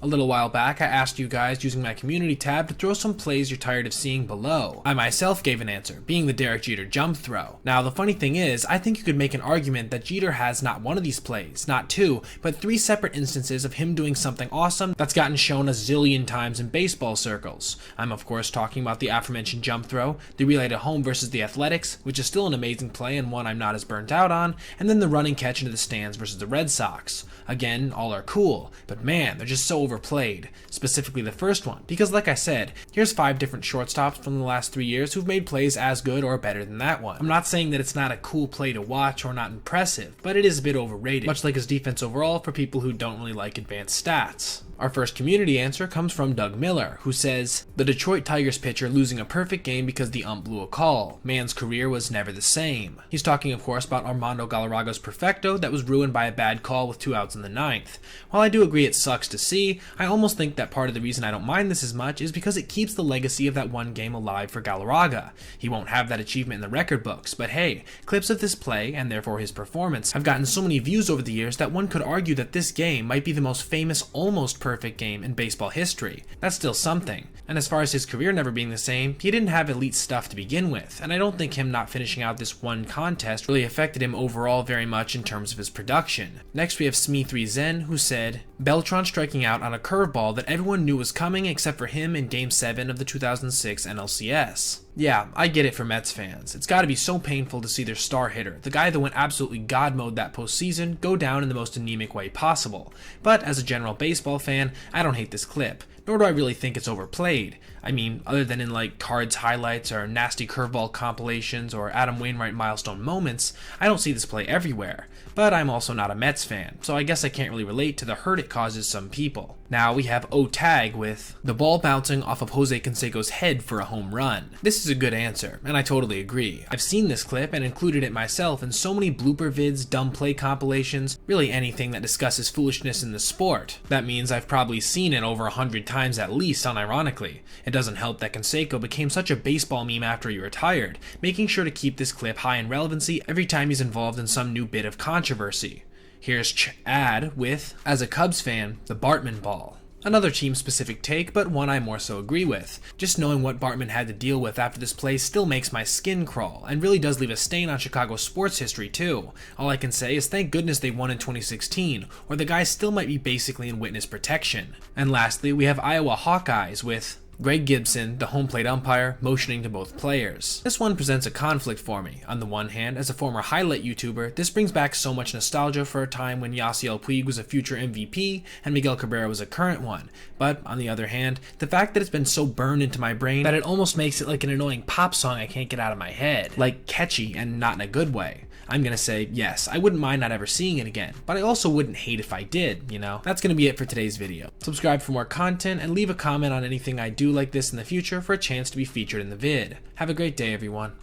A little while back, I asked you guys using my community tab to throw some plays you're tired of seeing below. I myself gave an answer, being the Derek Jeter jump throw. Now, the funny thing is, I think you could make an argument that Jeter has not one of these plays, not two, but three separate instances of him doing something awesome that's gotten shown a zillion times in baseball circles. I'm of course talking about the aforementioned jump throw, the relay to home versus the Athletics, which is still an amazing play and one I'm not as burnt out on, and then the running catch into the stands versus the Red Sox. Again, all are cool, but man, they're just so overplayed. Specifically the first one, because like I said, here's 5 different shortstops from the last 3 years who've made plays as good or better than that one. I'm not saying that it's not a cool play to watch or not impressive, but it is a bit overrated, much like his defense overall for people who don't really like advanced stats. Our first community answer comes from Doug Miller, who says, the Detroit Tigers pitcher losing a perfect game because the ump blew a call. Man's career was never the same. He's talking of course about Armando Galarraga's perfecto that was ruined by a bad call with 2 outs in the 9th. While I do agree it sucks to see, I almost think that part of the reason I don't mind this as much is because it keeps the legacy of that one game alive for Galarraga. He won't have that achievement in the record books, but hey, clips of this play, and therefore his performance, have gotten so many views over the years that one could argue that this game might be the most famous almost perfect game in baseball history. That's still something. And as far as his career never being the same, he didn't have elite stuff to begin with, and I don't think him not finishing out this one contest really affected him overall very much in terms of his production. Next we have Smee3Zen, who said, Beltran striking out on a curveball that everyone knew was coming except for him in Game 7 of the 2006 NLCS. Yeah, I get it for Mets fans. It's gotta be so painful to see their star hitter, the guy that went absolutely god mode that postseason, go down in the most anemic way possible. But as a general baseball fan, I don't hate this clip, nor do I really think it's overplayed. I mean, other than in like Cards highlights or nasty curveball compilations or Adam Wainwright milestone moments, I don't see this play everywhere. But I'm also not a Mets fan, so I guess I can't really relate to the hurt it causes some people. Now we have O-Tag with the ball bouncing off of Jose Canseco's head for a home run. This is a good answer, and I totally agree. I've seen this clip and included it myself in so many blooper vids, dumb play compilations, really anything that discusses foolishness in the sport. That means I've probably seen it over 100 times at least, unironically. It doesn't help that Canseco became such a baseball meme after he retired, making sure to keep this clip high in relevancy every time he's involved in some new bit of controversy. Here's Ad with, as a Cubs fan, the Bartman ball. Another team-specific take, but one I more so agree with. Just knowing what Bartman had to deal with after this play still makes my skin crawl, and really does leave a stain on Chicago sports history too. All I can say is thank goodness they won in 2016, or the guy still might be basically in witness protection. And lastly, we have Iowa Hawkeyes with Greg Gibson, the home plate umpire, motioning to both players. This one presents a conflict for me. On the one hand, as a former highlight YouTuber, this brings back so much nostalgia for a time when Yasiel Puig was a future MVP and Miguel Cabrera was a current one. But on the other hand, the fact that it's been so burned into my brain that it almost makes it like an annoying pop song I can't get out of my head. Like catchy and not in a good way. I'm gonna say, yes, I wouldn't mind not ever seeing it again, but I also wouldn't hate if I did, you know? That's gonna be it for today's video. Subscribe for more content and leave a comment on anything I do like this in the future for a chance to be featured in the vid. Have a great day, everyone.